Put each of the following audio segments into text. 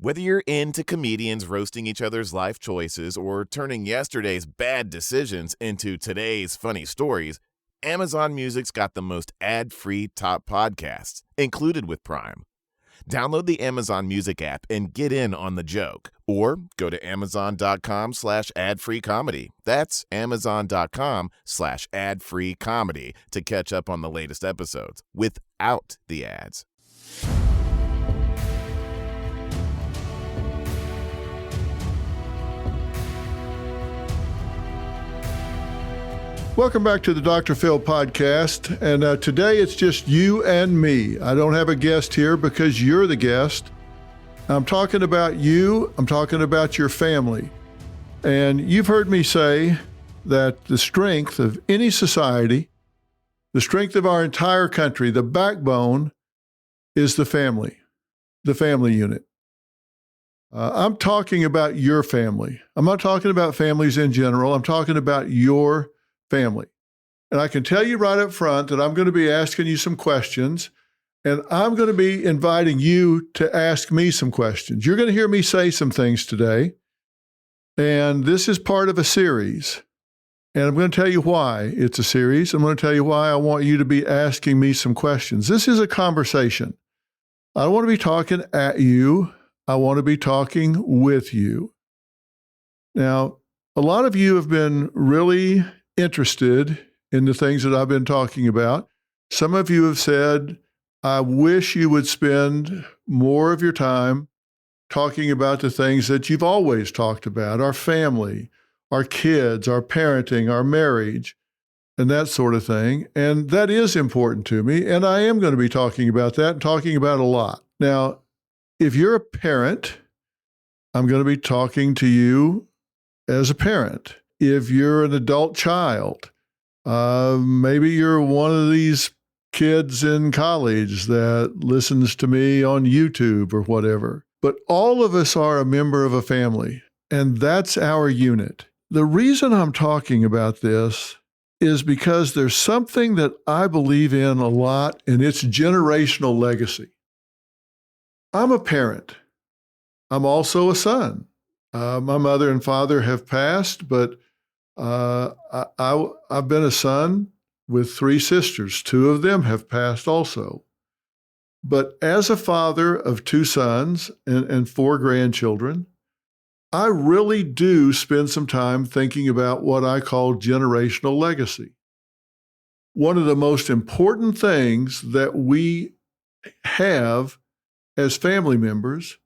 Whether you're into comedians roasting each other's life choices or turning yesterday's bad decisions into today's funny stories, Amazon Music's got the most ad-free top podcasts, included with Prime. Download the Amazon Music app and get in on the joke. Or go to amazon.com/ad-free comedy. That's amazon.com/ad-free comedy to catch up on the latest episodes without the ads. Welcome back to the Dr. Phil podcast, and today it's just you and me. I don't have a guest here because you're the guest. I'm talking about you. I'm talking about your family. And you've heard me say that the strength of any society, the strength of our entire country, the backbone is the family unit. I'm talking about your family. I'm not talking about families in general. I'm talking about your family. And I can tell you right up front that I'm going to be asking you some questions, and I'm going to be inviting you to ask me some questions. You're going to hear me say some things today, and this is part of a series. And I'm going to tell you why it's a series. I'm going to tell you why I want you to be asking me some questions. This is a conversation. I don't want to be talking at you. I want to be talking with you. Now, a lot of you have been really interested in the things that I've been talking about. Some of you have said, I wish you would spend more of your time talking about the things that you've always talked about, our family, our kids, our parenting, our marriage, and that sort of thing. And that is important to me. And I am going to be talking about that and talking about a lot. Now, if you're a parent, I'm going to be talking to you as a parent. If you're an adult child, maybe you're one of these kids in college that listens to me on YouTube or whatever. But all of us are a member of a family, and that's our unit. The reason I'm talking about this is because there's something that I believe in a lot, and it's generational legacy. I'm a parent. I'm also a son. My mother and father have passed, but I've been a son with 3 sisters. 2 of them have passed also. But as a father of 2 sons and 4 grandchildren, I really do spend some time thinking about what I call generational legacy. One of the most important things that we have as family members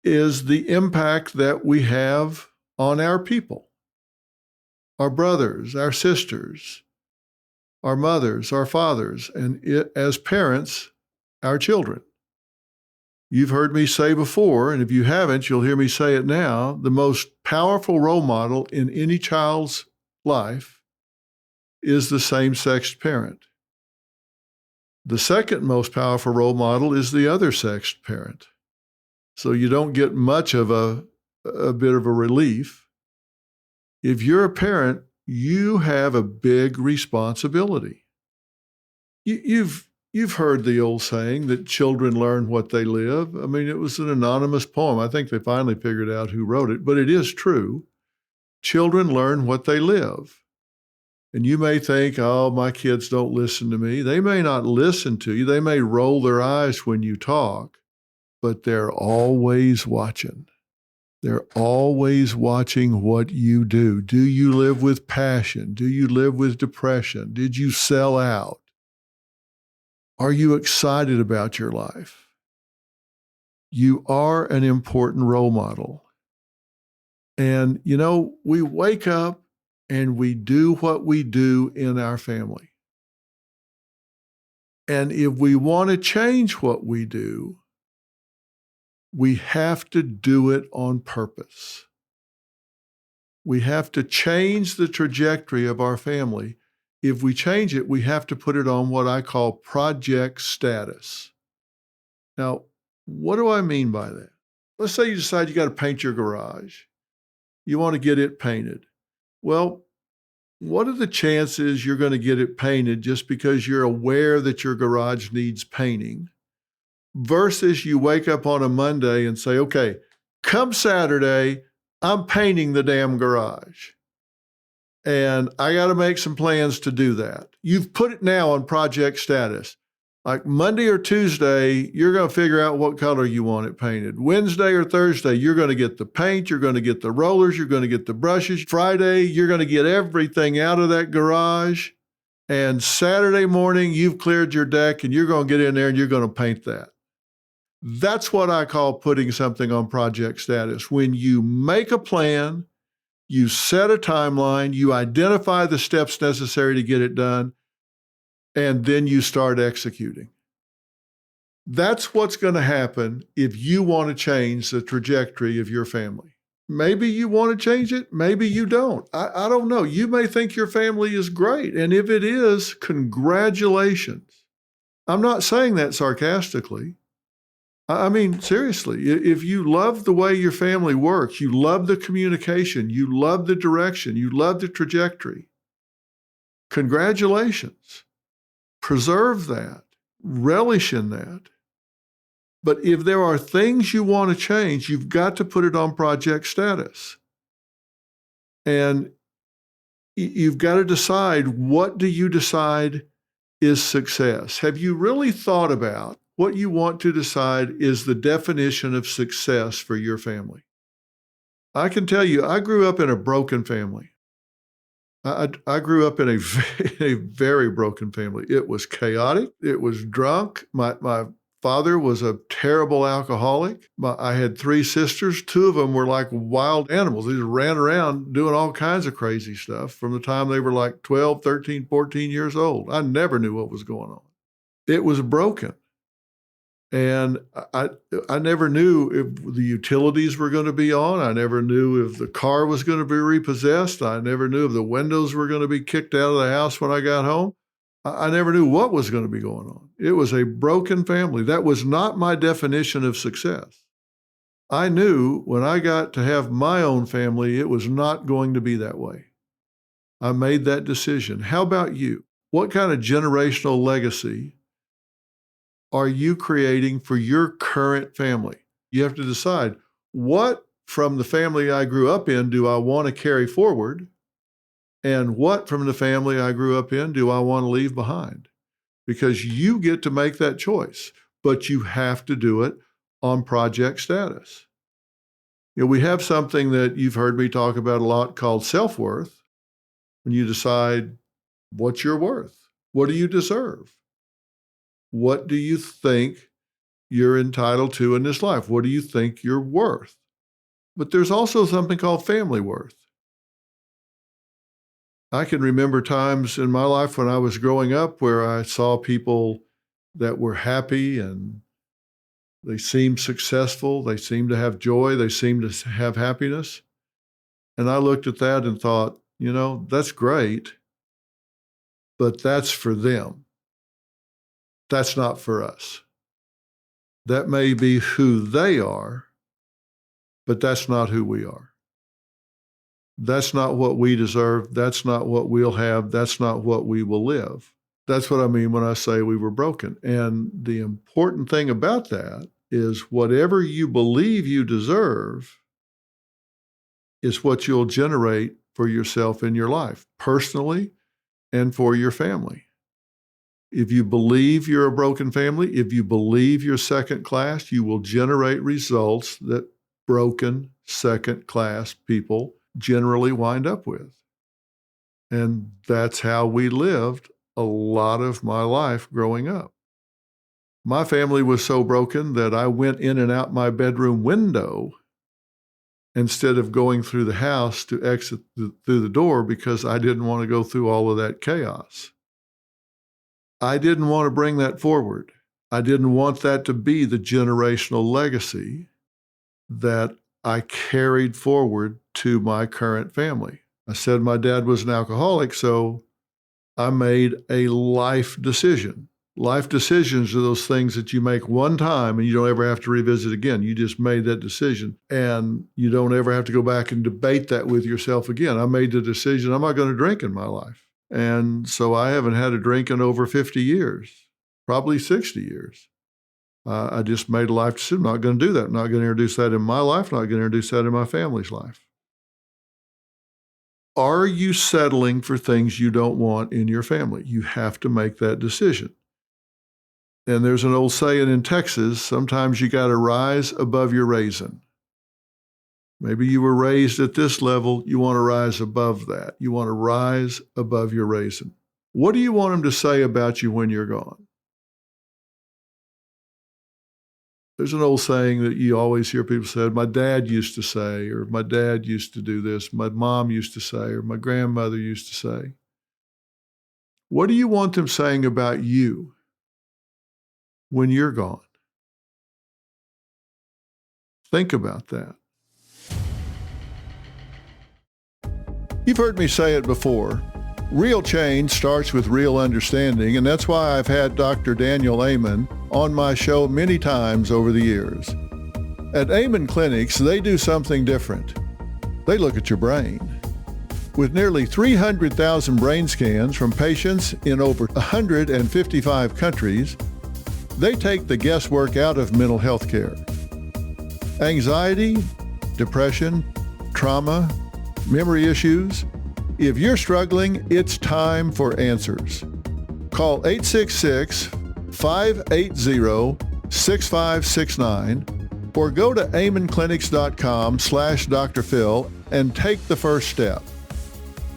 is the impact that we have on our people. Our brothers, our sisters, our mothers, our fathers, and as parents, our children. You've heard me say before, and if you haven't, you'll hear me say it now, the most powerful role model in any child's life is the same-sexed parent. The second most powerful role model is the other-sexed parent. So you don't get much of a bit of a relief. If you're a parent, you have a big responsibility. You've heard the old saying that children learn what they live. I mean, it was an anonymous poem. I think they finally figured out who wrote it, but it is true. Children learn what they live. And you may think, oh, my kids don't listen to me. They may not listen to you. They may roll their eyes when you talk, but they're always watching. They're always watching what you do. Do you live with passion? Do you live with depression? Did you sell out? Are you excited about your life? You are an important role model. And, you know, we wake up and we do what we do in our family. And if we want to change what we do, we have to do it on purpose. We have to change the trajectory of our family. If we change it, we have to put it on what I call project status. Now, what do I mean by that? Let's say you decide you got to paint your garage. You want to get it painted. Well, what are the chances you're going to get it painted just because you're aware that your garage needs painting, versus you wake up on a Monday and say, okay, come Saturday, I'm painting the damn garage. And I got to make some plans to do that. You've put it now on project status. Like Monday or Tuesday, you're going to figure out what color you want it painted. Wednesday or Thursday, you're going to get the paint, you're going to get the rollers, you're going to get the brushes. Friday, you're going to get everything out of that garage. And Saturday morning, you've cleared your deck and you're going to get in there and you're going to paint that. That's what I call putting something on project status. When you make a plan, you set a timeline, you identify the steps necessary to get it done, and then you start executing. That's what's going to happen if you want to change the trajectory of your family. Maybe you want to change it, maybe you don't. I don't know. You may think your family is great, and if it is, congratulations. I'm not saying that sarcastically. I mean, seriously, if you love the way your family works, you love the communication, you love the direction, you love the trajectory, congratulations. Preserve that, relish in that. But if there are things you want to change, you've got to put it on project status. And you've got to decide, what do you decide is success? Have you really thought about what you want to decide is the definition of success for your family? I can tell you, I grew up in a broken family. I grew up in a very broken family. It was chaotic. It was drunk. My father was a terrible alcoholic. I had 3 sisters. 2 of them were like wild animals. They just ran around doing all kinds of crazy stuff from the time they were like 12, 13, 14 years old. I never knew what was going on. It was broken. And I never knew if the utilities were going to be on. I never knew if the car was going to be repossessed. I never knew if the windows were going to be kicked out of the house when I got home. I never knew what was going to be going on. It was a broken family. That was not my definition of success. I knew when I got to have my own family, it was not going to be that way. I made that decision. How about you? What kind of generational legacy are you creating for your current family? You have to decide, what from the family I grew up in do I want to carry forward? And what from the family I grew up in do I want to leave behind? Because you get to make that choice, but you have to do it on project status. You know, we have something that you've heard me talk about a lot called self-worth. When you decide what's your worth, what do you deserve? What do you think you're entitled to in this life? What do you think you're worth? But there's also something called family worth. I can remember times in my life when I was growing up where I saw people that were happy and they seemed successful, they seemed to have joy, they seemed to have happiness. And I looked at that and thought, you know, that's great, but that's for them. That's not for us. That may be who they are, but that's not who we are. That's not what we deserve. That's not what we'll have. That's not what we will live. That's what I mean when I say we were broken. And the important thing about that is whatever you believe you deserve is what you'll generate for yourself in your life, personally and for your family. If you believe you're a broken family, if you believe you're second class, you will generate results that broken second class people generally wind up with. And that's how we lived a lot of my life growing up. My family was so broken that I went in and out my bedroom window instead of going through the house to exit through the door because I didn't want to go through all of that chaos. I didn't want to bring that forward. I didn't want that to be the generational legacy that I carried forward to my current family. I said my dad was an alcoholic, so I made a life decision. Life decisions are those things that you make one time and you don't ever have to revisit again. You just made that decision and you don't ever have to go back and debate that with yourself again. I made the decision I'm not going to drink in my life. And so I haven't had a drink in over 50 years, probably 60 years. I just made a life decision. I'm not going to do that. I'm not going to introduce that in my life. I'm not going to introduce that in my family's life. Are you settling for things you don't want in your family? You have to make that decision. And there's an old saying in Texas, sometimes you got to rise above your raisin. Maybe you were raised at this level. You want to rise above that. You want to rise above your raisin. What do you want them to say about you when you're gone? There's an old saying that you always hear people say, my dad used to say, or my dad used to do this, my mom used to say, or my grandmother used to say. What do you want them saying about you when you're gone? Think about that. You've heard me say it before. Real change starts with real understanding, and that's why I've had Dr. Daniel Amen on my show many times over the years. At Amen Clinics, they do something different. They look at your brain. With nearly 300,000 brain scans from patients in over 155 countries, they take the guesswork out of mental health care. Anxiety, depression, trauma, memory issues. If you're struggling, it's time for answers. Call 866-580-6569 or go to amenclinics.com/Dr. Phil and take the first step.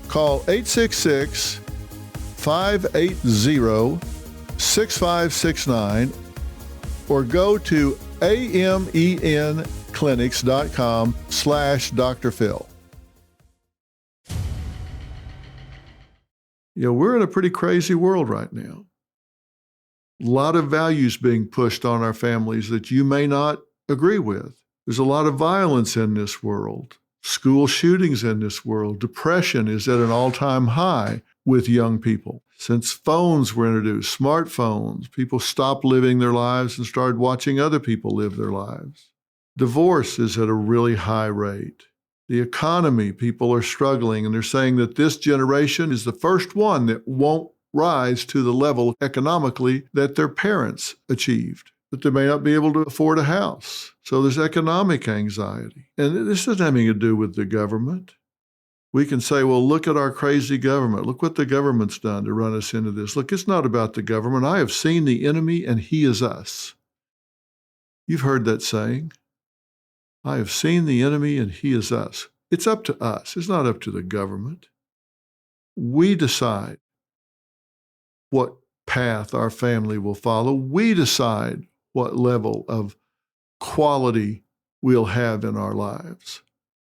Call 866-580-6569 or go to amenclinics.com/Dr. Phil. We're in a pretty crazy world right now. A lot of values being pushed on our families that you may not agree with. There's a lot of violence in this world, school shootings in this world. Depression is at an all-time high with young people. Since phones were introduced, smartphones, people stopped living their lives and started watching other people live their lives. Divorce is at a really high rate. The economy, people are struggling, and they're saying that this generation is the first one that won't rise to the level economically that their parents achieved, that they may not be able to afford a house. So there's economic anxiety. And this doesn't have anything to do with the government. We can say, well, look at our crazy government. Look what the government's done to run us into this. Look, it's not about the government. I have seen the enemy, and he is us. You've heard that saying. I have seen the enemy, and he is us. It's up to us. It's not up to the government. We decide what path our family will follow. We decide what level of quality we'll have in our lives.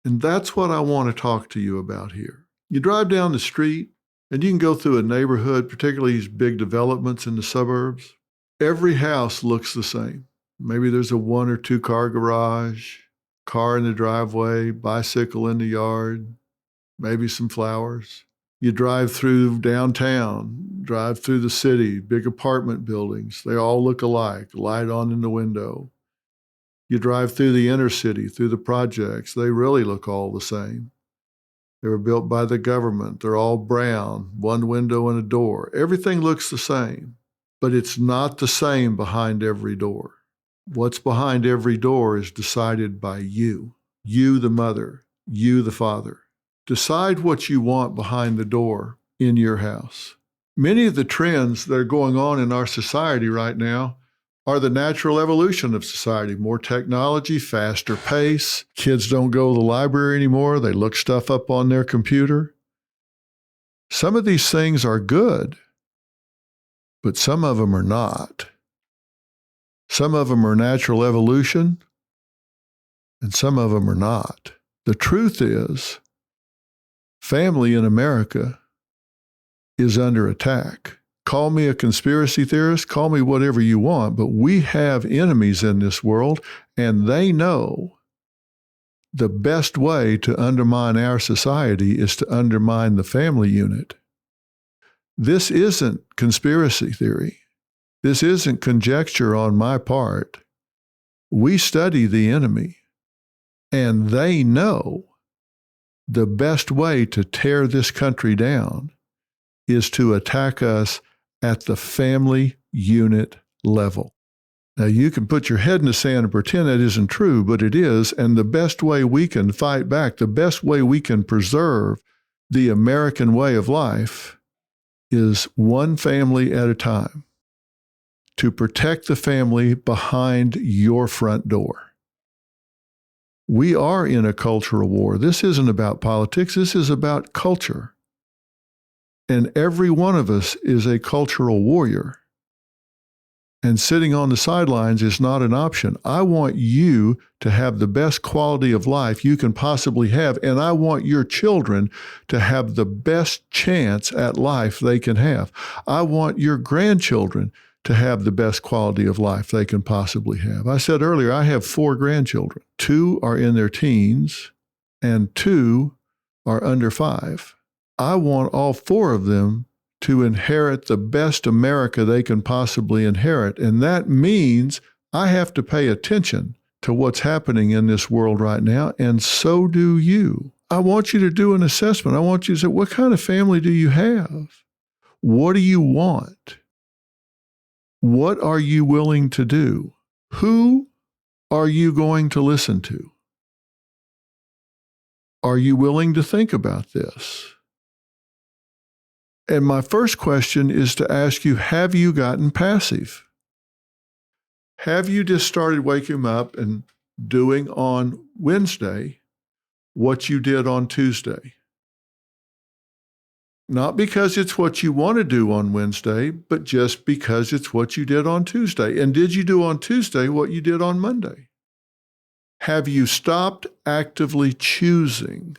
And that's what I want to talk to you about here. You drive down the street, and you can go through a neighborhood, particularly these big developments in the suburbs. Every house looks the same. Maybe there's a 1 or 2 car garage, car in the driveway, bicycle in the yard, maybe some flowers. You drive through downtown, drive through the city, big apartment buildings. They all look alike, light on in the window. You drive through the inner city, through the projects. They really look all the same. They were built by the government. They're all brown, one window and a door. Everything looks the same, but it's not the same behind every door. What's behind every door is decided by you. You, the mother, you, the father. Decide what you want behind the door in your house. Many of the trends that are going on in our society right now are the natural evolution of society. More technology, faster pace. Kids don't go to the library anymore. They look stuff up on their computer. Some of these things are good, but some of them are not. Some of them are natural evolution, and some of them are not. The truth is, family in America is under attack. Call me a conspiracy theorist, call me whatever you want, but we have enemies in this world, and they know the best way to undermine our society is to undermine the family unit. This isn't conspiracy theory. This isn't conjecture on my part. We study the enemy, and they know the best way to tear this country down is to attack us at the family unit level. Now, you can put your head in the sand and pretend that isn't true, but it is. And the best way we can fight back, the best way we can preserve the American way of life is one family at a time, to protect the family behind your front door. We are in a cultural war. This isn't about politics. This is about culture. And every one of us is a cultural warrior. And sitting on the sidelines is not an option. I want you to have the best quality of life you can possibly have, and I want your children to have the best chance at life they can have. I want your grandchildren to have the best quality of life they can possibly have. I said earlier, I have 4 grandchildren. 2 are in their teens, and 2 are under 5. I want all 4 of them to inherit the best America they can possibly inherit. And that means I have to pay attention to what's happening in this world right now, and so do you. I want you to do an assessment. I want you to say, what kind of family do you have? What do you want? What are you willing to do? Who are you going to listen to? Are you willing to think about this? And my first question is to ask you, have you gotten passive? Have you just started waking up and doing on Wednesday what you did on Tuesday? Not because it's what you want to do on Wednesday, but just because it's what you did on Tuesday. And did you do on Tuesday what you did on Monday? Have you stopped actively choosing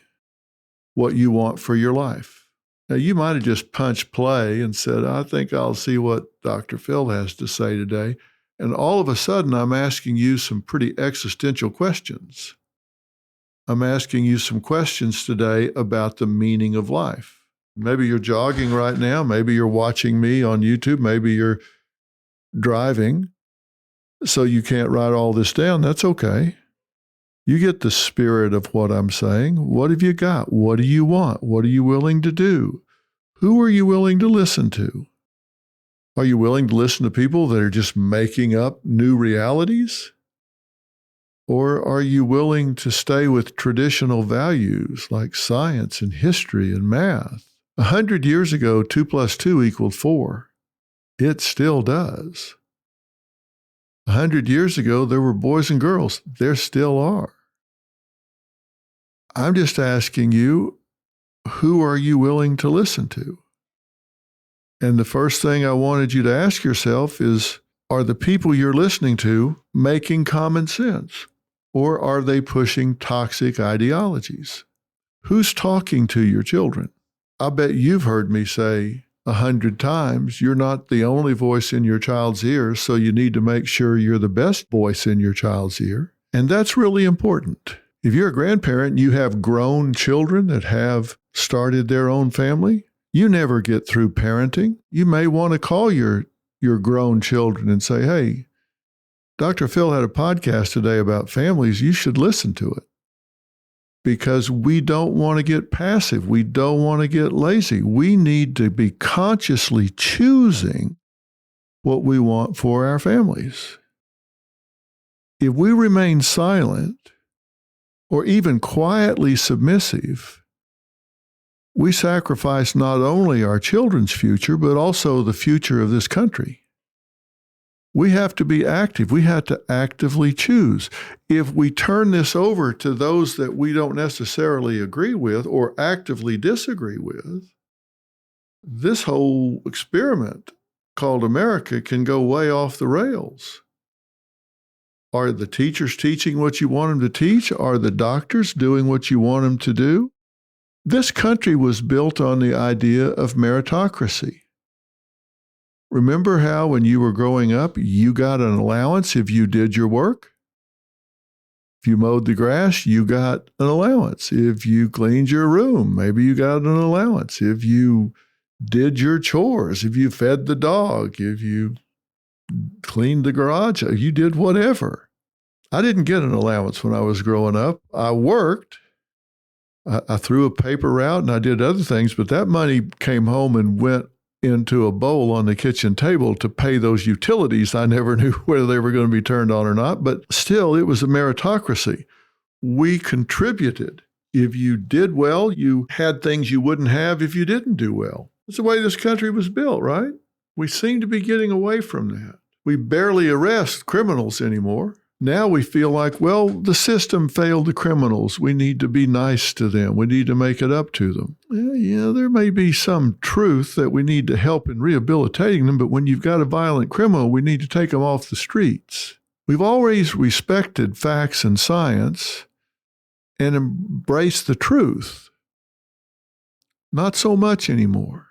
what you want for your life? Now, you might have just punched play and said, I think I'll see what Dr. Phil has to say today. And all of a sudden, I'm asking you some pretty existential questions. I'm asking you some questions today about the meaning of life. Maybe you're jogging right now. Maybe you're watching me on YouTube. Maybe you're driving, so you can't write all this down. That's okay. You get the spirit of what I'm saying. What have you got? What do you want? What are you willing to do? Who are you willing to listen to? Are you willing to listen to people that are just making up new realities? Or are you willing to stay with traditional values like science and history and math? 100 years ago, 2 + 2 = 4. It still does. 100 years ago, there were boys and girls. There still are. I'm just asking you, who are you willing to listen to? And the first thing I wanted you to ask yourself is, are the people you're listening to making common sense? Or are they pushing toxic ideologies? Who's talking to your children? I bet you've heard me say 100 times, you're not the only voice in your child's ear, so you need to make sure you're the best voice in your child's ear. And that's really important. If you're a grandparent and you have grown children that have started their own family, you never get through parenting. You may want to call your grown children and say, hey, Dr. Phil had a podcast today about families. You should listen to it. Because we don't want to get passive. We don't want to get lazy. We need to be consciously choosing what we want for our families. If we remain silent or even quietly submissive, we sacrifice not only our children's future, but also the future of this country. We have to be active. We have to actively choose. If we turn this over to those that we don't necessarily agree with or actively disagree with, this whole experiment called America can go way off the rails. Are the teachers teaching what you want them to teach? Are the doctors doing what you want them to do? This country was built on the idea of meritocracy. Remember how when you were growing up, you got an allowance if you did your work? If you mowed the grass, you got an allowance. If you cleaned your room, maybe you got an allowance. If you did your chores, if you fed the dog, if you cleaned the garage, you did whatever. I didn't get an allowance when I was growing up. I worked. I threw a paper route and I did other things, but that money came home and went into a bowl on the kitchen table to pay those utilities. I never knew whether they were going to be turned on or not, but still, it was a meritocracy. We contributed. If you did well, you had things you wouldn't have if you didn't do well. That's the way this country was built, right? We seem to be getting away from that. We barely arrest criminals anymore. Now we feel like, well, the system failed the criminals. We need to be nice to them. We need to make it up to them. Yeah, there may be some truth that we need to help in rehabilitating them, but when you've got a violent criminal, we need to take them off the streets. We've always respected facts and science and embraced the truth. Not so much anymore.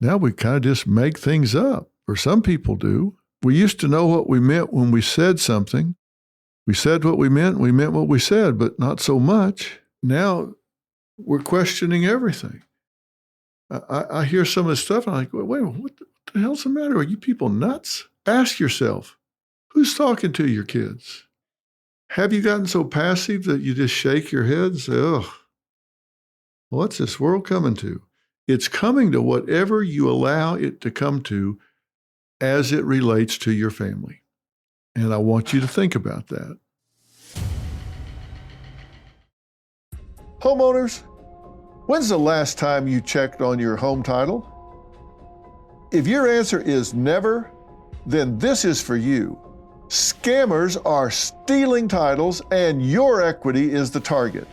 Now we kind of just make things up, or some people do. We used to know what we meant when we said something. We said what we meant what we said, but not so much. Now we're questioning everything. I hear some of this stuff, and I'm like, wait, what the hell's the matter? Are you people nuts? Ask yourself, who's talking to your kids? Have you gotten so passive that you just shake your head and say, oh, what's this world coming to? It's coming to whatever you allow it to come to as it relates to your family. And I want you to think about that. Homeowners, when's the last time you checked on your home title? If your answer is never, then this is for you. Scammers are stealing titles and your equity is the target.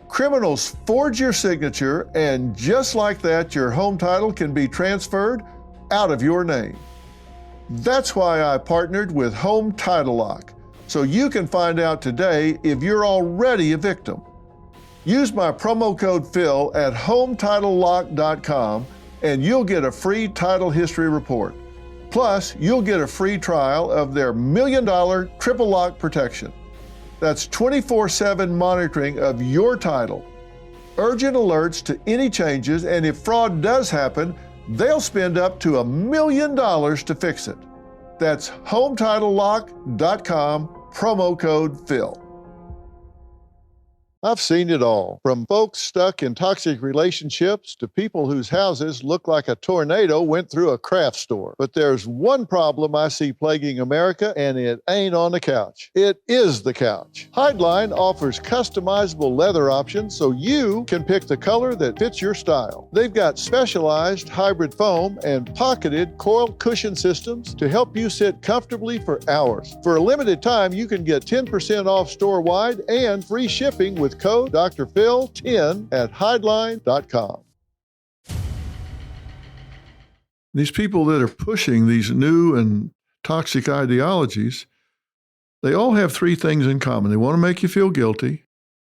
Criminals forge your signature, and just like that, your home title can be transferred out of your name. That's why I partnered with Home Title Lock, so you can find out today if you're already a victim. Use my promo code Phil at HometitleLock.com and you'll get a free title history report. Plus, you'll get a free trial of their $1 million triple lock protection. That's 24/7 monitoring of your title. Urgent alerts to any changes, and if fraud does happen, they'll spend up to $1 million to fix it. That's HometitleLock.com, promo code Phil. I've seen it all, from folks stuck in toxic relationships to people whose houses look like a tornado went through a craft store. But there's one problem I see plaguing America, and it ain't on the couch. It is the couch. Hideline offers customizable leather options so you can pick the color that fits your style. They've got specialized hybrid foam and pocketed coil cushion systems to help you sit comfortably for hours. For a limited time, you can get 10% off store-wide and free shipping with code Dr. Phil 10 at hideline.com. These people that are pushing these new and toxic ideologies, they all have three things in common. They want to make you feel guilty,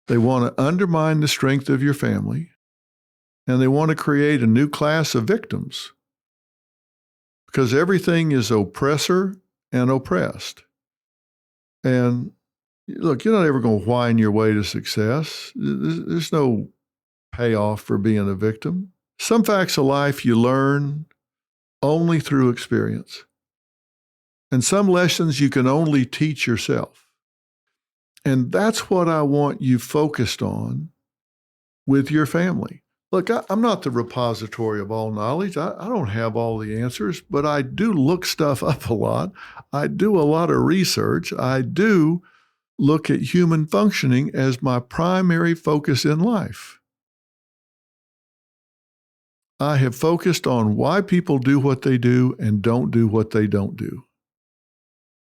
they want to undermine the strength of your family, and they want to create a new class of victims, because everything is oppressor and oppressed. And look, you're not ever going to whine your way to success. There's no payoff for being a victim. Some facts of life you learn only through experience. And some lessons you can only teach yourself. And that's what I want you focused on with your family. Look, I'm not the repository of all knowledge. I don't have all the answers, but I do look stuff up a lot. I do a lot of research. I do look at human functioning as my primary focus in life. I have focused on why people do what they do and don't do what they don't do.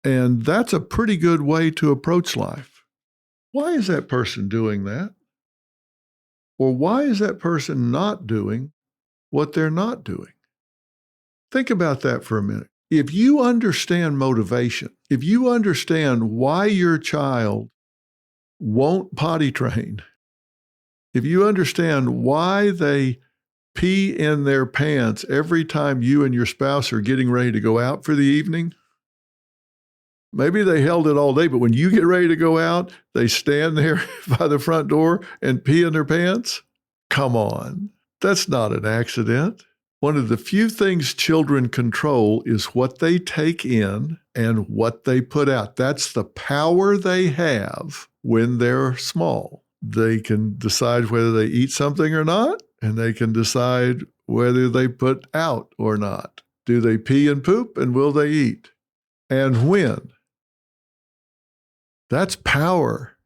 And that's a pretty good way to approach life. Why is that person doing that? Or why is that person not doing what they're not doing? Think about that for a minute. If you understand motivation, if you understand why your child won't potty train, if you understand why they pee in their pants every time you and your spouse are getting ready to go out for the evening, maybe they held it all day, but when you get ready to go out, they stand there by the front door and pee in their pants? Come on, that's not an accident. One of the few things children control is what they take in and what they put out. That's the power they have when they're small. They can decide whether they eat something or not, and they can decide whether they put out or not? Do they pee and poop, and will they eat? And when? That's power.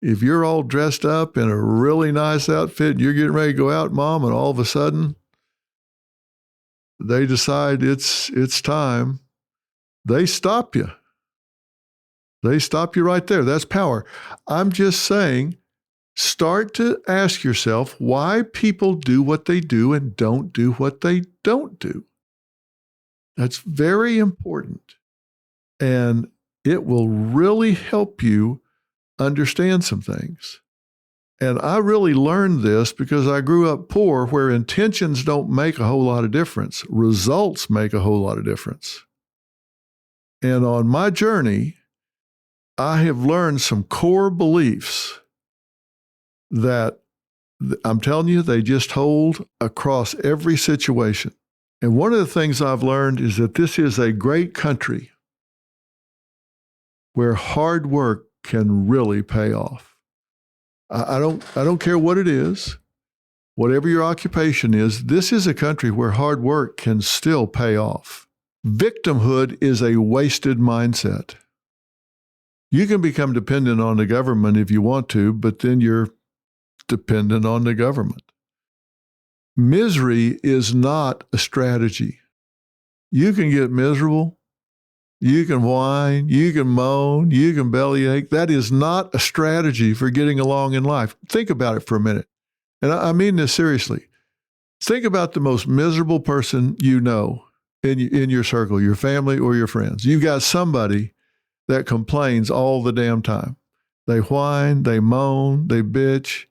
If you're all dressed up in a really nice outfit, and you're getting ready to go out, Mom, and all of a sudden they decide it's time, they stop you. They stop you right there. That's power. I'm just saying, start to ask yourself why people do what they do and don't do what they don't do. That's very important. And it will really help you understand some things. And I really learned this because I grew up poor, where intentions don't make a whole lot of difference. Results make a whole lot of difference. And on my journey, I have learned some core beliefs that I'm telling you, they just hold across every situation. And one of the things I've learned is that this is a great country where hard work can really pay off. I don't care what it is, whatever your occupation is, this is a country where hard work can still pay off. Victimhood is a wasted mindset. You can become dependent on the government if you want to, but then you're dependent on the government. Misery is not a strategy. You can get miserable. You can whine, you can moan, you can bellyache. That is not a strategy for getting along in life. Think about it for a minute. And I mean this seriously. Think about the most miserable person you know in your circle, your family or your friends. You've got somebody that complains all the damn time. They whine, they moan, they bitch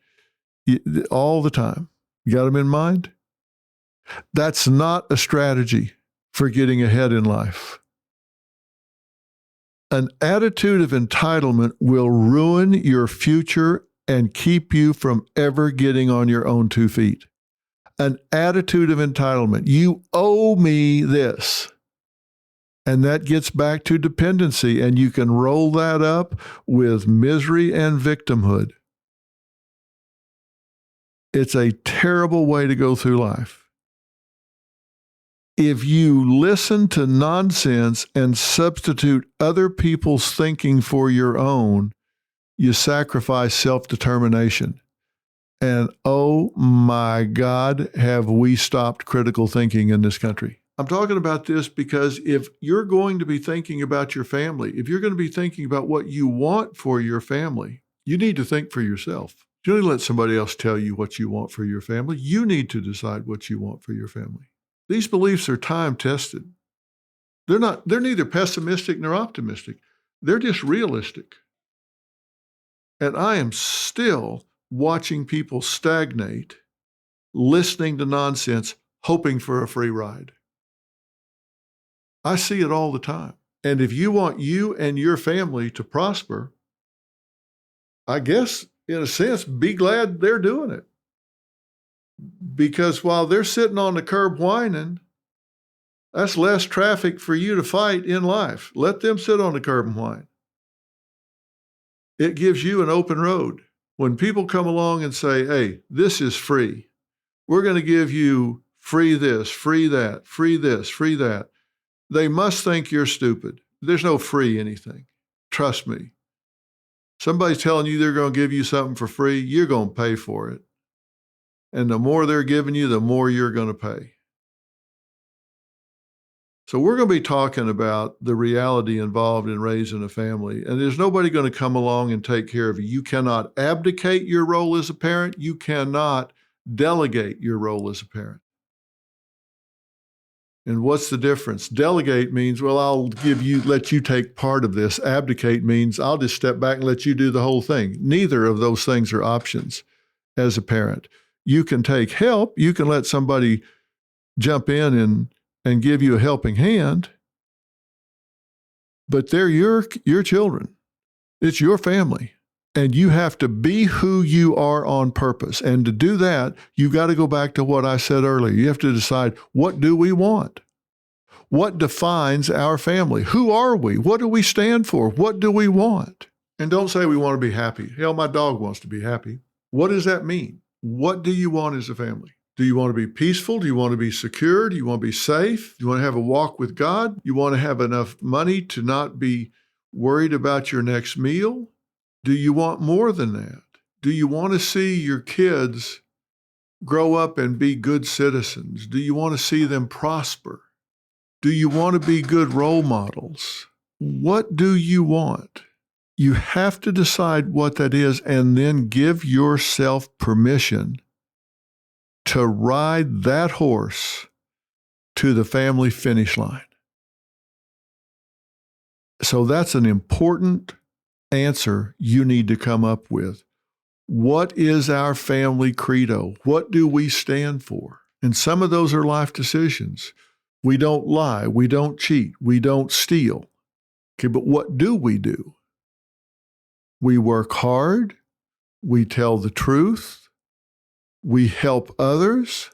all the time. You got them in mind? That's not a strategy for getting ahead in life. An attitude of entitlement will ruin your future and keep you from ever getting on your own 2 feet. An attitude of entitlement. You owe me this. And that gets back to dependency, and you can roll that up with misery and victimhood. It's a terrible way to go through life. If you listen to nonsense and substitute other people's thinking for your own, you sacrifice self-determination. And oh my God, have we stopped critical thinking in this country. I'm talking about this because if you're going to be thinking about your family, if you're going to be thinking about what you want for your family, you need to think for yourself. You don't let somebody else tell you what you want for your family. You need to decide what you want for your family. These beliefs are time-tested. They're neither pessimistic nor optimistic. They're just realistic. And I am still watching people stagnate, listening to nonsense, hoping for a free ride. I see it all the time. And if you want you and your family to prosper, I guess, in a sense, be glad they're doing it. Because while they're sitting on the curb whining, that's less traffic for you to fight in life. Let them sit on the curb and whine. It gives you an open road. When people come along and say, hey, this is free. We're going to give you free this, free that, free this, free that. They must think you're stupid. There's no free anything. Trust me. Somebody's telling you they're going to give you something for free, you're going to pay for it. And the more they're giving you, the more you're going to pay. So we're going to be talking about the reality involved in raising a family. And there's nobody going to come along and take care of you. You cannot abdicate your role as a parent. You cannot delegate your role as a parent. And what's the difference? Delegate means, well, let you take part of this. Abdicate means I'll just step back and let you do the whole thing. Neither of those things are options as a parent. You can take help. You can let somebody jump in and give you a helping hand, but they're your children. It's your family. And you have to be who you are on purpose. And to do that, you've got to go back to what I said earlier. You have to decide, what do we want? What defines our family? Who are we? What do we stand for? What do we want? And don't say we want to be happy. Hell, my dog wants to be happy. What does that mean? What do you want as a family? Do you want to be peaceful? Do you want to be secure? Do you want to be safe? Do you want to have a walk with God? You want to have enough money to not be worried about your next meal? Do you want more than that? Do you want to see your kids grow up and be good citizens? Do you want to see them prosper? Do you want to be good role models? What do you want? You have to decide what that is and then give yourself permission to ride that horse to the family finish line. So that's an important answer you need to come up with. What is our family credo? What do we stand for? And some of those are life decisions. We don't lie. We don't cheat. We don't steal. Okay, but what do? We work hard. We tell the truth. We help others.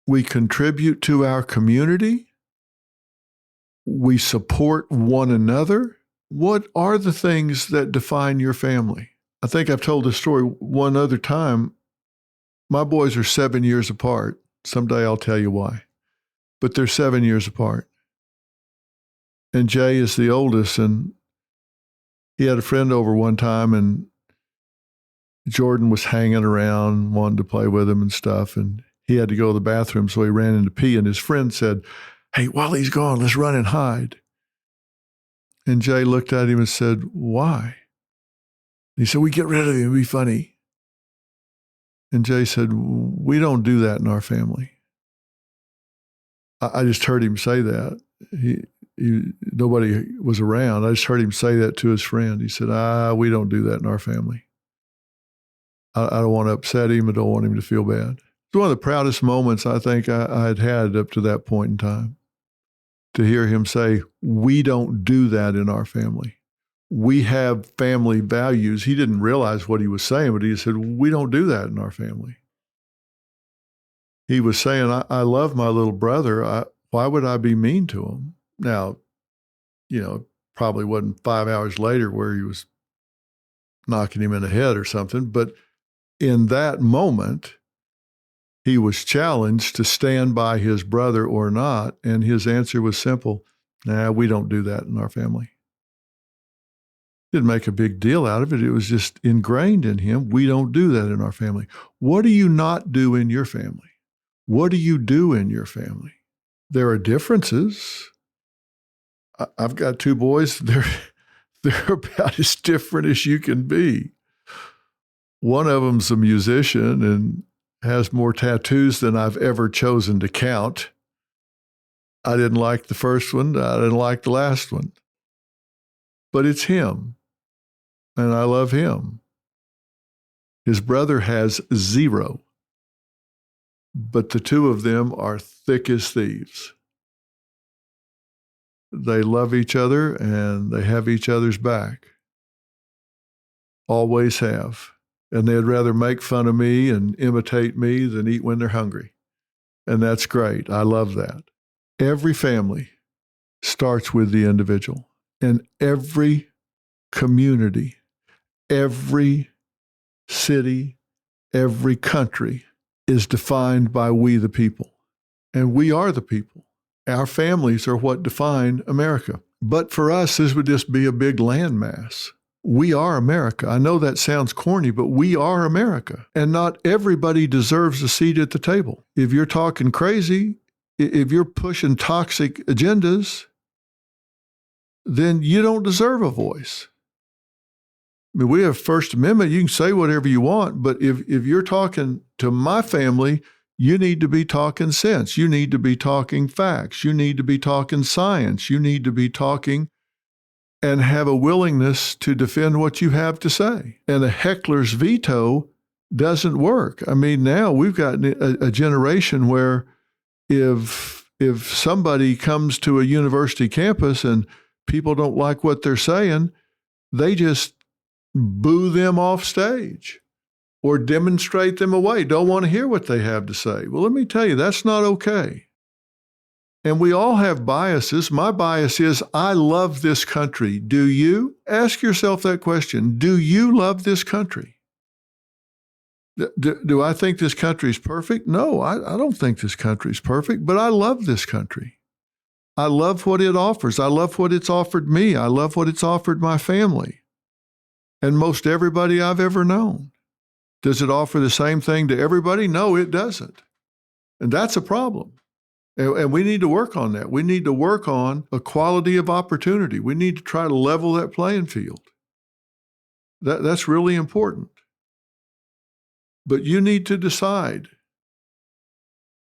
We contribute to our community. We support one another. What are the things that define your family? I think I've told this story one other time. My boys are 7 years apart. Someday I'll tell you why. But they're 7 years apart. And Jay is the oldest, and he had a friend over one time, and Jordan was hanging around, wanted to play with him and stuff, and he had to go to the bathroom, so he ran in to pee, and his friend said, "Hey, while he's gone, let's run and hide." And Jay looked at him and said, "Why?" He said, "We get rid of him, it'd be funny." And Jay said, "We don't do that in our family." I just heard him say that. Nobody was around. I just heard him say that to his friend. He said, "We don't do that in our family. I don't want to upset him. I don't want him to feel bad." It's one of the proudest moments I think I had had up to that point in time, to hear him say, "We don't do that in our family. We have family values." He didn't realize what he was saying, but he said, "We don't do that in our family." He was saying, I love my little brother. Why would I be mean to him? Now, probably wasn't 5 hours later where he was knocking him in the head or something. But in that moment, he was challenged to stand by his brother or not. And his answer was simple. "Nah, we don't do that in our family." Didn't make a big deal out of it. It was just ingrained in him. We don't do that in our family. What do you not do in your family? What do you do in your family? There are differences. I've got two boys. They're about as different as you can be. One of them's a musician and has more tattoos than I've ever chosen to count. I didn't like the first one. I didn't like the last one. But it's him, and I love him. His brother has 0. But the two of them are thick as thieves. They love each other and they have each other's back. Always have. And they'd rather make fun of me and imitate me than eat when they're hungry. And that's great. I love that. Every family starts with the individual. And every community, every city, every country is defined by we the people. And we are the people. Our families are what define America. But for us, this would just be a big landmass. We are America. I know that sounds corny, but we are America. And not everybody deserves a seat at the table. If you're talking crazy, if you're pushing toxic agendas, then you don't deserve a voice. I mean, we have First Amendment. You can say whatever you want, but if you're talking to my family, you need to be talking sense. You need to be talking facts. You need to be talking science. You need to be talking and have a willingness to defend what you have to say. And a heckler's veto doesn't work. I mean, now we've got a generation where if somebody comes to a university campus and people don't like what they're saying, they just boo them off stage or demonstrate them away, don't want to hear what they have to say. Well, let me tell you, that's not okay. And we all have biases. My bias is I love this country. Do you? Ask yourself that question. Do you love this country? Do I think this country is perfect? No, I don't think this country is perfect, but I love this country. I love what it offers. I love what it's offered me. I love what it's offered my family and most everybody I've ever known. Does it offer the same thing to everybody? No, it doesn't. And that's a problem. And we need to work on that. We need to work on equality of opportunity. We need to try to level that playing field. That's really important. But you need to decide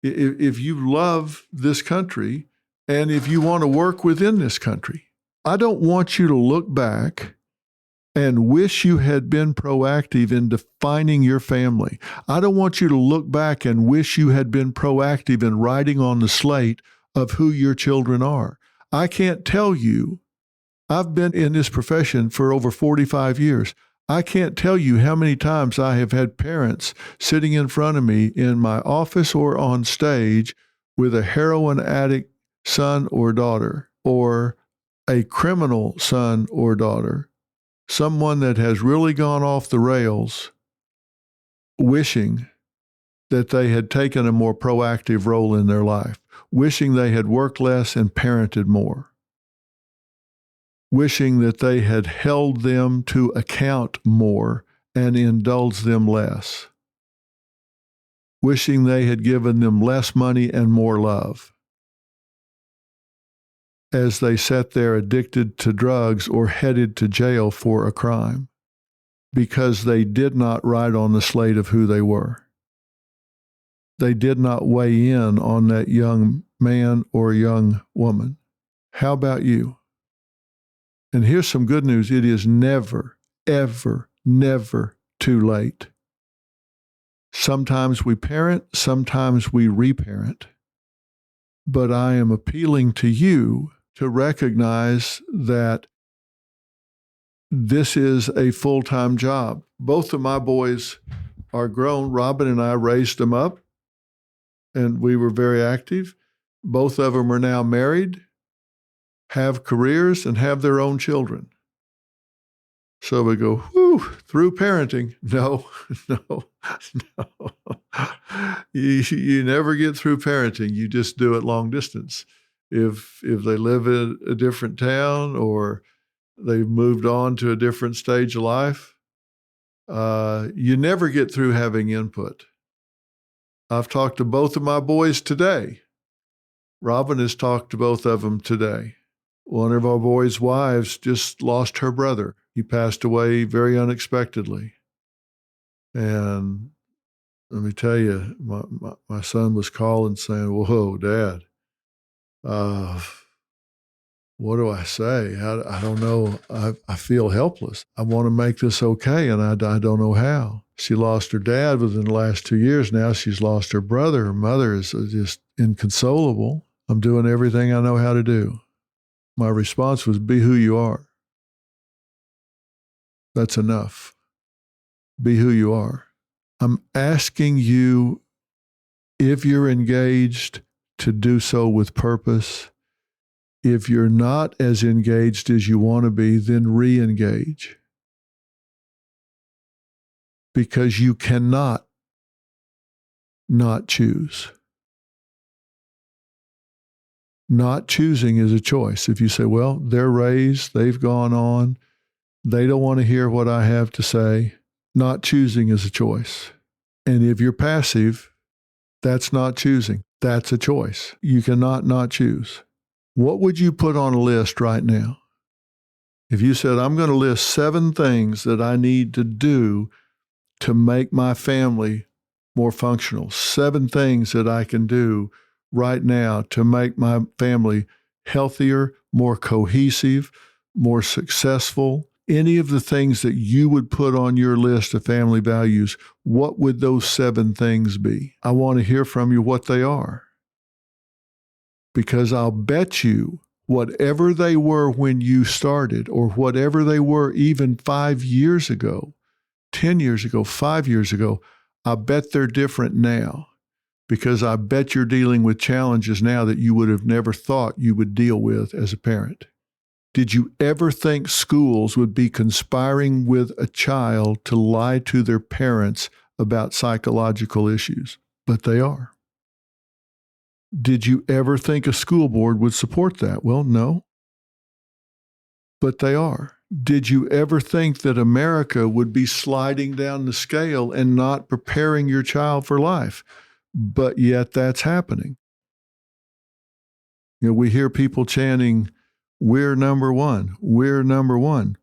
if you love this country and if you want to work within this country. I don't want you to look back and wish you had been proactive in defining your family. I don't want you to look back and wish you had been proactive in writing on the slate of who your children are. I can't tell you, I've been in this profession for over 45 years. I can't tell you how many times I have had parents sitting in front of me in my office or on stage with a heroin addict son or daughter, or a criminal son or daughter, someone that has really gone off the rails, wishing that they had taken a more proactive role in their life, wishing they had worked less and parented more, wishing that they had held them to account more and indulged them less, wishing they had given them less money and more love, as they sat there addicted to drugs or headed to jail for a crime because they did not write on the slate of who they were. They did not weigh in on that young man or young woman. How about you? And here's some good news. It is never, ever, never too late. Sometimes we parent, sometimes we reparent. But I am appealing to you to recognize that this is a full-time job. Both of my boys are grown. Robin and I raised them up, and we were very active. Both of them are now married, have careers, and have their own children. So we go, whew, through parenting. No. You never get through parenting. You just do it long distance. If they live in a different town or they've moved on to a different stage of life, you never get through having input. I've talked to both of my boys today. Robin has talked to both of them today. One of our boys' wives just lost her brother. He passed away very unexpectedly. And let me tell you, my son was calling saying, whoa, Dad, what do I say? I don't know. I feel helpless. I want to make this okay, and I don't know how. She lost her dad within the last 2 years. Now she's lost her brother. Her mother is just inconsolable. I'm doing everything I know how to do. My response was, be who you are. That's enough. Be who you are. I'm asking you, if you're engaged, to do so with purpose. If you're not as engaged as you want to be, then re-engage. Because you cannot not choose. Not choosing is a choice. If you say, well, they're raised, they've gone on, they don't want to hear what I have to say, not choosing is a choice. And if you're passive, that's not choosing. That's a choice. You cannot not choose. What would you put on a list right now? If you said, I'm going to list 7 things that I need to do to make my family more functional, 7 things that I can do right now to make my family healthier, more cohesive, more successful, any of the things that you would put on your list of family values, what would those 7 things be? I want to hear from you what they are. Because I'll bet you whatever they were when you started, or whatever they were even 5 years ago, 10 years ago, 5 years ago, I bet they're different now. Because I bet you're dealing with challenges now that you would have never thought you would deal with as a parent. Did you ever think schools would be conspiring with a child to lie to their parents about psychological issues, but they are. Did you ever think a school board would support that? Well, no, but they are. Did you ever think that America would be sliding down the scale and not preparing your child for life? But yet that's happening. You know, we hear people chanting, "We're number one, we're number one."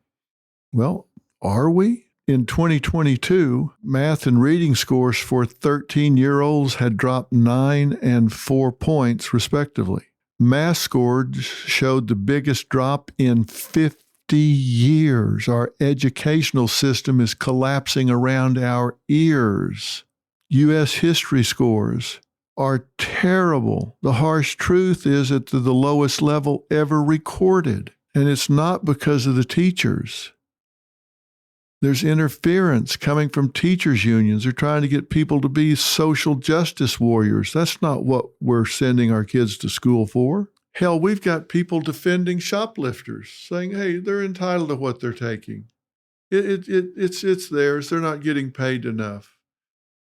Well, are we? In 2022, math and reading scores for 13-year-olds had dropped 9 and 4 points, respectively. Math scores showed the biggest drop in 50 years. Our educational system is collapsing around our ears. U.S. history scores are terrible. The harsh truth is that they're the lowest level ever recorded. And it's not because of the teachers. There's interference coming from teachers' unions. They're trying to get people to be social justice warriors. That's not what we're sending our kids to school for. Hell, we've got people defending shoplifters, saying, hey, they're entitled to what they're taking. It's theirs. They're not getting paid enough.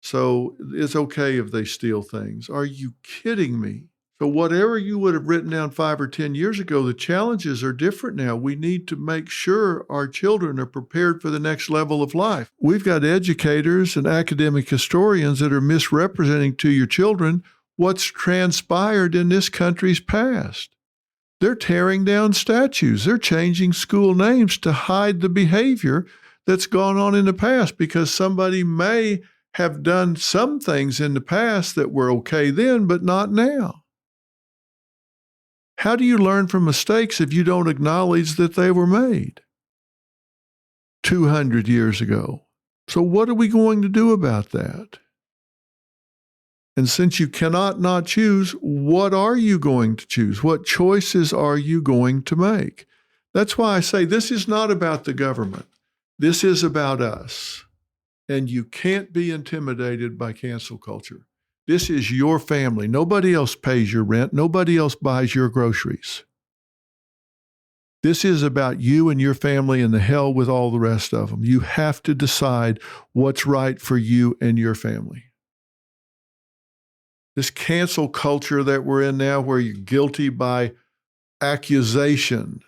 So it's okay if they steal things. Are you kidding me? So whatever you would have written down 5 or 10 years ago, the challenges are different now. We need to make sure our children are prepared for the next level of life. We've got educators and academic historians that are misrepresenting to your children what's transpired in this country's past. They're tearing down statues. They're changing school names to hide the behavior that's gone on in the past because somebody may have done some things in the past that were okay then, but not now. How do you learn from mistakes if you don't acknowledge that they were made 200 years ago? So what are we going to do about that? And since you cannot not choose, what are you going to choose? What choices are you going to make? That's why I say this is not about the government. This is about us. And you can't be intimidated by cancel culture. This is your family. Nobody else pays your rent. Nobody else buys your groceries. This is about you and your family and the hell with all the rest of them. You have to decide what's right for you and your family. This cancel culture that we're in now where you're guilty by accusation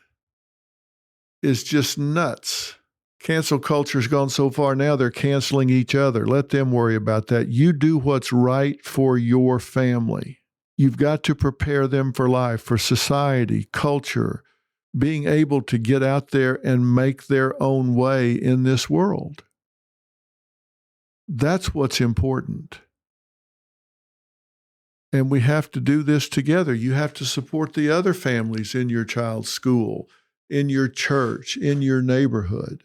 is just nuts. Cancel culture's gone so far now, they're canceling each other. Let them worry about that. You do what's right for your family. You've got to prepare them for life, for society, culture, being able to get out there and make their own way in this world. That's what's important. And we have to do this together. You have to support the other families in your child's school, in your church, in your neighborhood.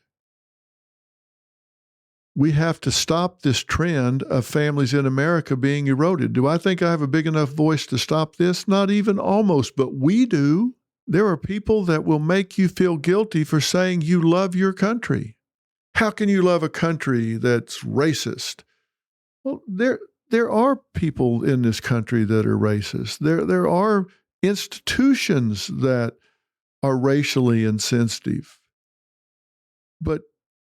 We have to stop this trend of families in America being eroded. Do I think I have a big enough voice to stop this? Not even almost, but we do. There are people that will make you feel guilty for saying you love your country. How can you love a country that's racist? Well, there are people in this country that are racist. There are institutions that are racially insensitive. But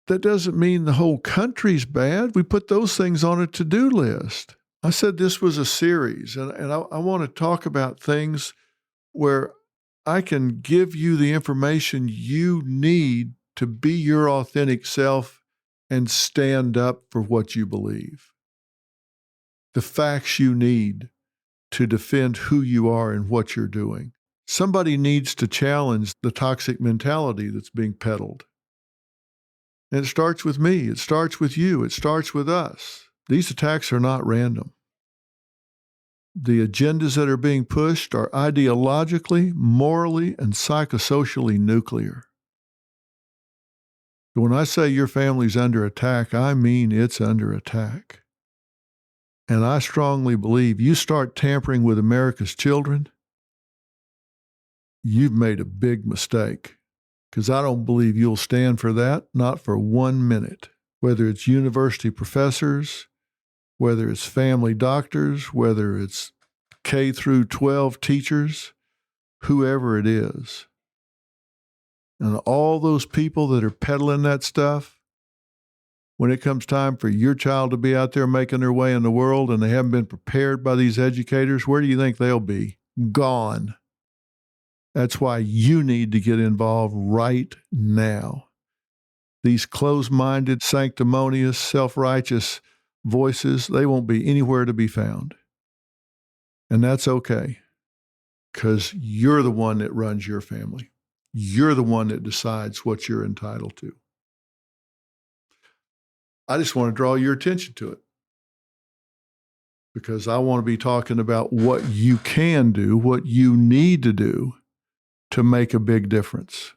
that doesn't mean the whole country's bad. We put those things on a to-do list. I said this was a series, and I want to talk about things where I can give you the information you need to be your authentic self and stand up for what you believe. The facts you need to defend who you are and what you're doing. Somebody needs to challenge the toxic mentality that's being peddled. And it starts with me. It starts with you. It starts with us. These attacks are not random. The agendas that are being pushed are ideologically, morally, and psychosocially nuclear. When I say your family's under attack, I mean it's under attack. And I strongly believe you start tampering with America's children, you've made a big mistake. Because I don't believe you'll stand for that, not for 1 minute. Whether it's university professors, whether it's family doctors, whether it's K through 12 teachers, whoever it is. And all those people that are peddling that stuff, when it comes time for your child to be out there making their way in the world and they haven't been prepared by these educators, where do you think they'll be? Gone. That's why you need to get involved right now. These closed-minded, sanctimonious, self-righteous voices, they won't be anywhere to be found. And that's okay, because you're the one that runs your family. You're the one that decides what you're entitled to. I just want to draw your attention to it, because I want to be talking about what you can do, what you need to do to make a big difference.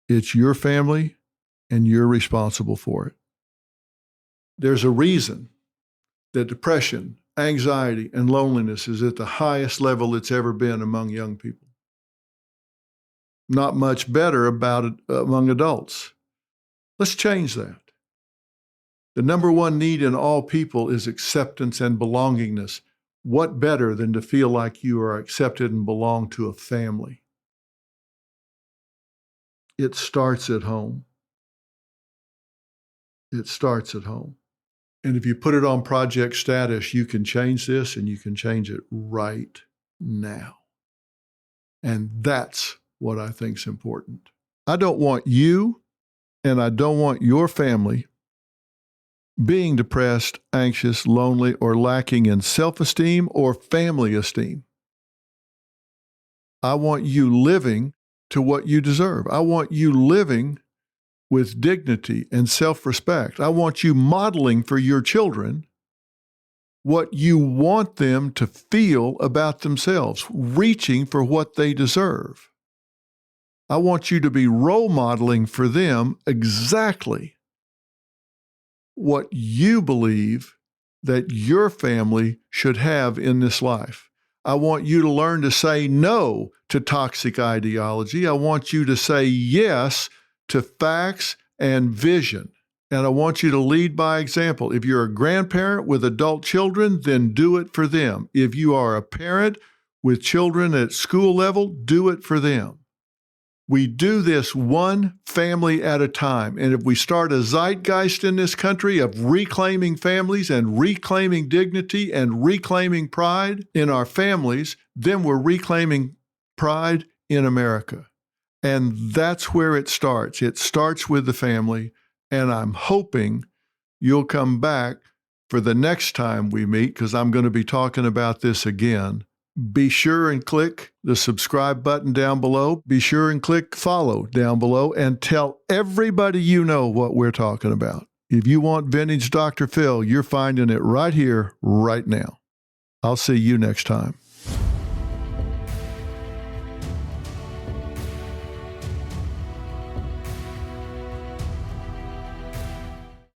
It's your family, and you're responsible for it. There's a reason that depression, anxiety, and loneliness is at the highest level it's ever been among young people. Not much better about it among adults. Let's change that. The number one need in all people is acceptance and belongingness. What better than to feel like you are accepted and belong to a family? It starts at home. It starts at home. And if you put it on project status, you can change this, and you can change it right now. And that's what I think is important. I don't want you, and I don't want your family being depressed, anxious, lonely, or lacking in self-esteem or family esteem. I want you living to what you deserve. I want you living with dignity and self-respect. I want you modeling for your children what you want them to feel about themselves, reaching for what they deserve. I want you to be role modeling for them exactly what you believe that your family should have in this life. I want you to learn to say no to toxic ideology. I want you to say yes to facts and vision. And I want you to lead by example. If you're a grandparent with adult children, then do it for them. If you are a parent with children at school level, do it for them. We do this one family at a time. And if we start a zeitgeist in this country of reclaiming families and reclaiming dignity and reclaiming pride in our families, then we're reclaiming pride in America. And that's where it starts. It starts with the family. And I'm hoping you'll come back for the next time we meet, because I'm going to be talking about this again. Be sure and click the subscribe button down below. Be sure and click follow down below, and tell everybody you know what we're talking about. If you want Vintage Dr. Phil, you're finding it right here, right now. I'll see you next time.